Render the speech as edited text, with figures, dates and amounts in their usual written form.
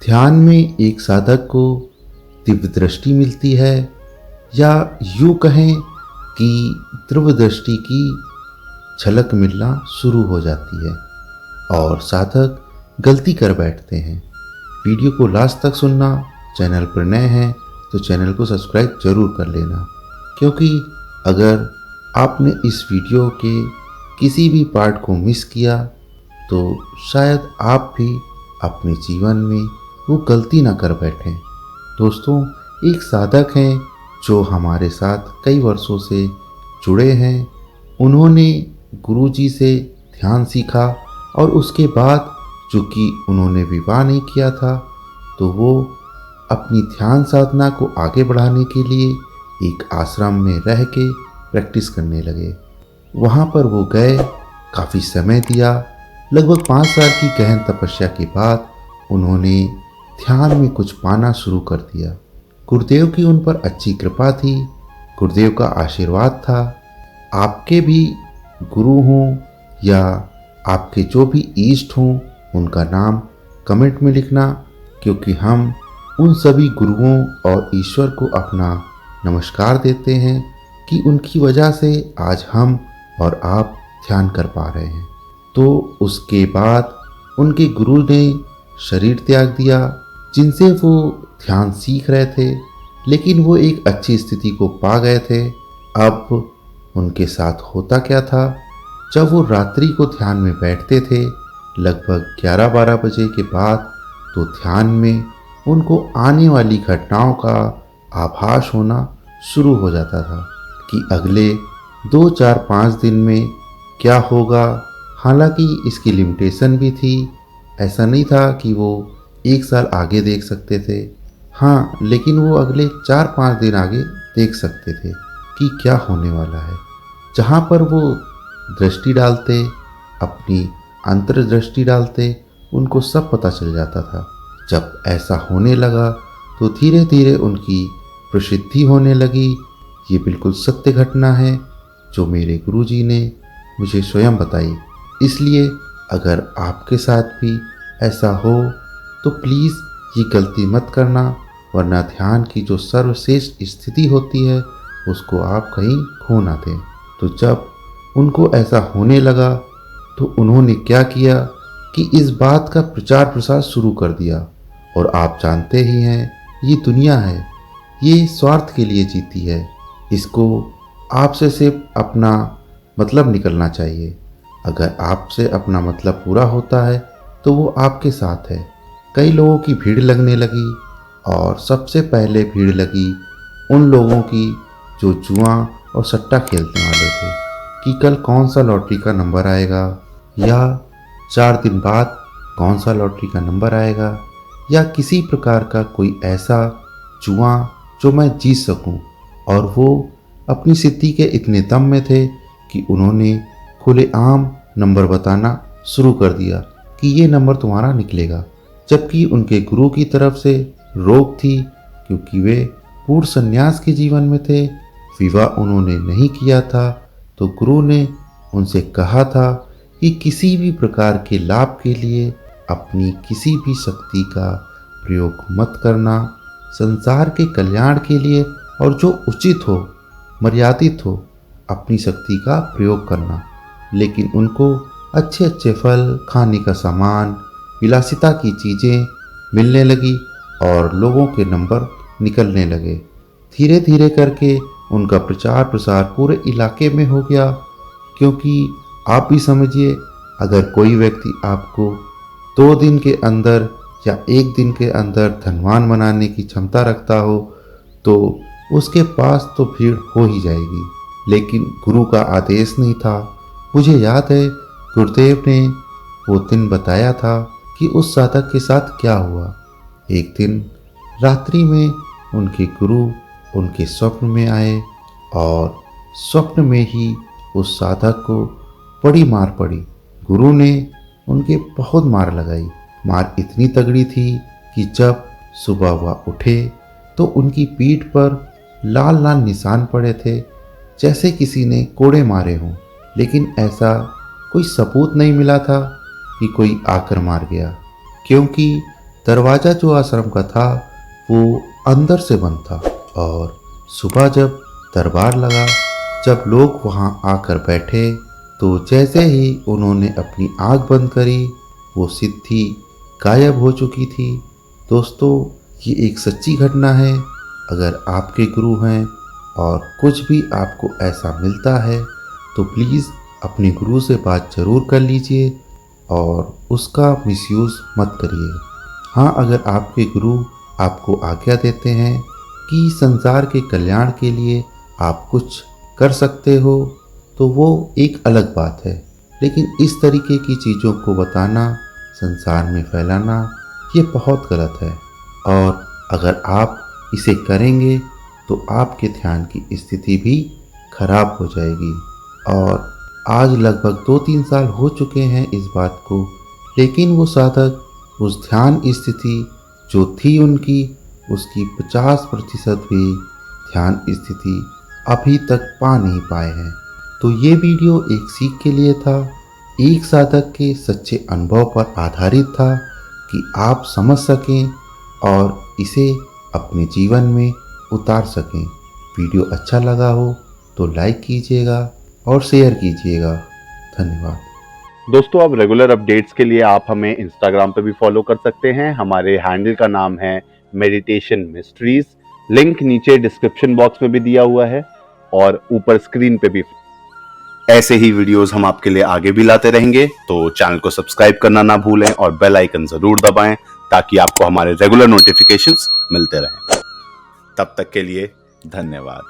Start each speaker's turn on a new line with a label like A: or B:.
A: ध्यान में एक साधक को दिव्य दृष्टि मिलती है, या यूं कहें कि दिव्य दृष्टि की झलक मिलना शुरू हो जाती है और साधक गलती कर बैठते हैं। वीडियो को लास्ट तक सुनना। चैनल पर नए हैं तो चैनल को सब्सक्राइब जरूर कर लेना, क्योंकि अगर आपने इस वीडियो के किसी भी पार्ट को मिस किया तो शायद आप भी अपने जीवन में वो गलती ना कर बैठें। दोस्तों, एक साधक हैं जो हमारे साथ कई वर्षों से जुड़े हैं। उन्होंने गुरुजी से ध्यान सीखा और उसके बाद चूँकि उन्होंने विवाह नहीं किया था तो वो अपनी ध्यान साधना को आगे बढ़ाने के लिए एक आश्रम में रह के प्रैक्टिस करने लगे। वहाँ पर वो गए, काफ़ी समय दिया। लगभग 5 साल की गहन तपस्या के बाद उन्होंने ध्यान में कुछ पाना शुरू कर दिया। गुरुदेव की उन पर अच्छी कृपा थी, गुरुदेव का आशीर्वाद था। आपके भी गुरु हों या आपके जो भी इष्ट हों, उनका नाम कमेंट में लिखना, क्योंकि हम उन सभी गुरुओं और ईश्वर को अपना नमस्कार देते हैं कि उनकी वजह से आज हम और आप ध्यान कर पा रहे हैं। तो उसके बाद उनके गुरु ने शरीर त्याग दिया, जिनसे वो ध्यान सीख रहे थे, लेकिन वो एक अच्छी स्थिति को पा गए थे। अब उनके साथ होता क्या था, जब वो रात्रि को ध्यान में बैठते थे लगभग 11-12 बजे के बाद, तो ध्यान में उनको आने वाली घटनाओं का आभास होना शुरू हो जाता था कि अगले 2-4-5 दिन में क्या होगा। हालांकि इसकी लिमिटेशन भी थी, ऐसा नहीं था कि वो 1 साल आगे देख सकते थे। हाँ, लेकिन वो अगले 4-5 दिन आगे देख सकते थे कि क्या होने वाला है। जहाँ पर वो दृष्टि डालते, अपनी अंतर्दृष्टि डालते, उनको सब पता चल जाता था। जब ऐसा होने लगा तो धीरे धीरे उनकी प्रसिद्धि होने लगी। ये बिल्कुल सत्य घटना है जो मेरे गुरुजी ने मुझे स्वयं बताई। इसलिए अगर आपके साथ भी ऐसा हो तो प्लीज़ ये गलती मत करना, वरना ध्यान की जो सर्वश्रेष्ठ स्थिति होती है उसको आप कहीं खो ना दें। तो जब उनको ऐसा होने लगा तो उन्होंने क्या किया कि इस बात का प्रचार प्रसार शुरू कर दिया। और आप जानते ही हैं, ये दुनिया है, ये स्वार्थ के लिए जीती है। इसको आपसे सिर्फ अपना मतलब निकलना चाहिए। अगर आपसे अपना मतलब पूरा होता है तो वो आपके साथ है। कई लोगों की भीड़ लगने लगी और सबसे पहले भीड़ लगी उन लोगों की जो जुआ और सट्टा खेलने वाले थे कि कल कौन सा लॉटरी का नंबर आएगा, या 4 दिन बाद कौन सा लॉटरी का नंबर आएगा, या किसी प्रकार का कोई ऐसा जुआ जो मैं जीत सकूं। और वो अपनी सिद्धि के इतने दम में थे कि उन्होंने खुलेआम नंबर बताना शुरू कर दिया कि ये नंबर तुम्हारा निकलेगा। जबकि उनके गुरु की तरफ से रोक थी, क्योंकि वे पूर्ण संन्यास के जीवन में थे, विवाह उन्होंने नहीं किया था। तो गुरु ने उनसे कहा था कि किसी भी प्रकार के लाभ के लिए अपनी किसी भी शक्ति का प्रयोग मत करना। संसार के कल्याण के लिए और जो उचित हो, मर्यादित हो, अपनी शक्ति का प्रयोग करना। लेकिन उनको अच्छे अच्छे फल, खाने का सामान, विलासिता की चीज़ें मिलने लगी और लोगों के नंबर निकलने लगे। धीरे धीरे करके उनका प्रचार प्रसार पूरे इलाके में हो गया। क्योंकि आप भी समझिए, अगर कोई व्यक्ति आपको 2 दिन के अंदर या 1 दिन के अंदर धनवान बनाने की क्षमता रखता हो तो उसके पास तो भीड़ हो ही जाएगी। लेकिन गुरु का आदेश नहीं था। मुझे याद है, गुरुदेव ने वो दिन बताया था कि उस साधक के साथ क्या हुआ। एक दिन रात्रि में उनके गुरु उनके स्वप्न में आए और स्वप्न में ही उस साधक को बड़ी मार पड़ी। गुरु ने उनके बहुत मार लगाई। मार इतनी तगड़ी थी कि जब सुबह वह उठे तो उनकी पीठ पर लाल लाल निशान पड़े थे, जैसे किसी ने कोड़े मारे हों। लेकिन ऐसा कोई सबूत नहीं मिला था कि कोई आकर मार गया, क्योंकि दरवाज़ा जो आश्रम का था वो अंदर से बंद था और सुबह जब दरबार लगा, जब लोग वहाँ आकर बैठे तो जैसे ही उन्होंने अपनी आँख बंद करी वो सिद्धि गायब हो चुकी थी। दोस्तों, ये एक सच्ची घटना है। अगर आपके गुरु हैं और कुछ भी आपको ऐसा मिलता है तो प्लीज़ अपने गुरु से बात ज़रूर कर लीजिए और उसका मिसयूज़ मत करिए। हाँ, अगर आपके गुरु आपको आज्ञा देते हैं कि संसार के कल्याण के लिए आप कुछ कर सकते हो तो वो एक अलग बात है, लेकिन इस तरीके की चीज़ों को बताना, संसार में फैलाना, ये बहुत गलत है। और अगर आप इसे करेंगे तो आपके ध्यान की स्थिति भी खराब हो जाएगी। और आज लगभग 2-3 साल हो चुके हैं इस बात को, लेकिन वो साधक उस ध्यान स्थिति जो थी उनकी, उसकी 50% भी ध्यान स्थिति अभी तक पा नहीं पाए हैं। तो ये वीडियो एक सीख के लिए था, एक साधक के सच्चे अनुभव पर आधारित था कि आप समझ सकें और इसे अपने जीवन में उतार सकें। वीडियो अच्छा लगा हो तो लाइक कीजिएगा और शेयर कीजिएगा। धन्यवाद।
B: दोस्तों, अब रेगुलर अपडेट्स के लिए आप हमें इंस्टाग्राम पे भी फॉलो कर सकते हैं। हमारे हैंडल का नाम है मेडिटेशन मिस्ट्रीज। लिंक नीचे डिस्क्रिप्शन बॉक्स में भी दिया हुआ है और ऊपर स्क्रीन पे भी। ऐसे ही वीडियोस हम आपके लिए आगे भी लाते रहेंगे, तो चैनल को सब्सक्राइब करना ना भूलें और बेल आइकन जरूर दबाएं ताकि आपको हमारे रेगुलर नोटिफिकेशंस मिलते रहें। तब तक के लिए धन्यवाद।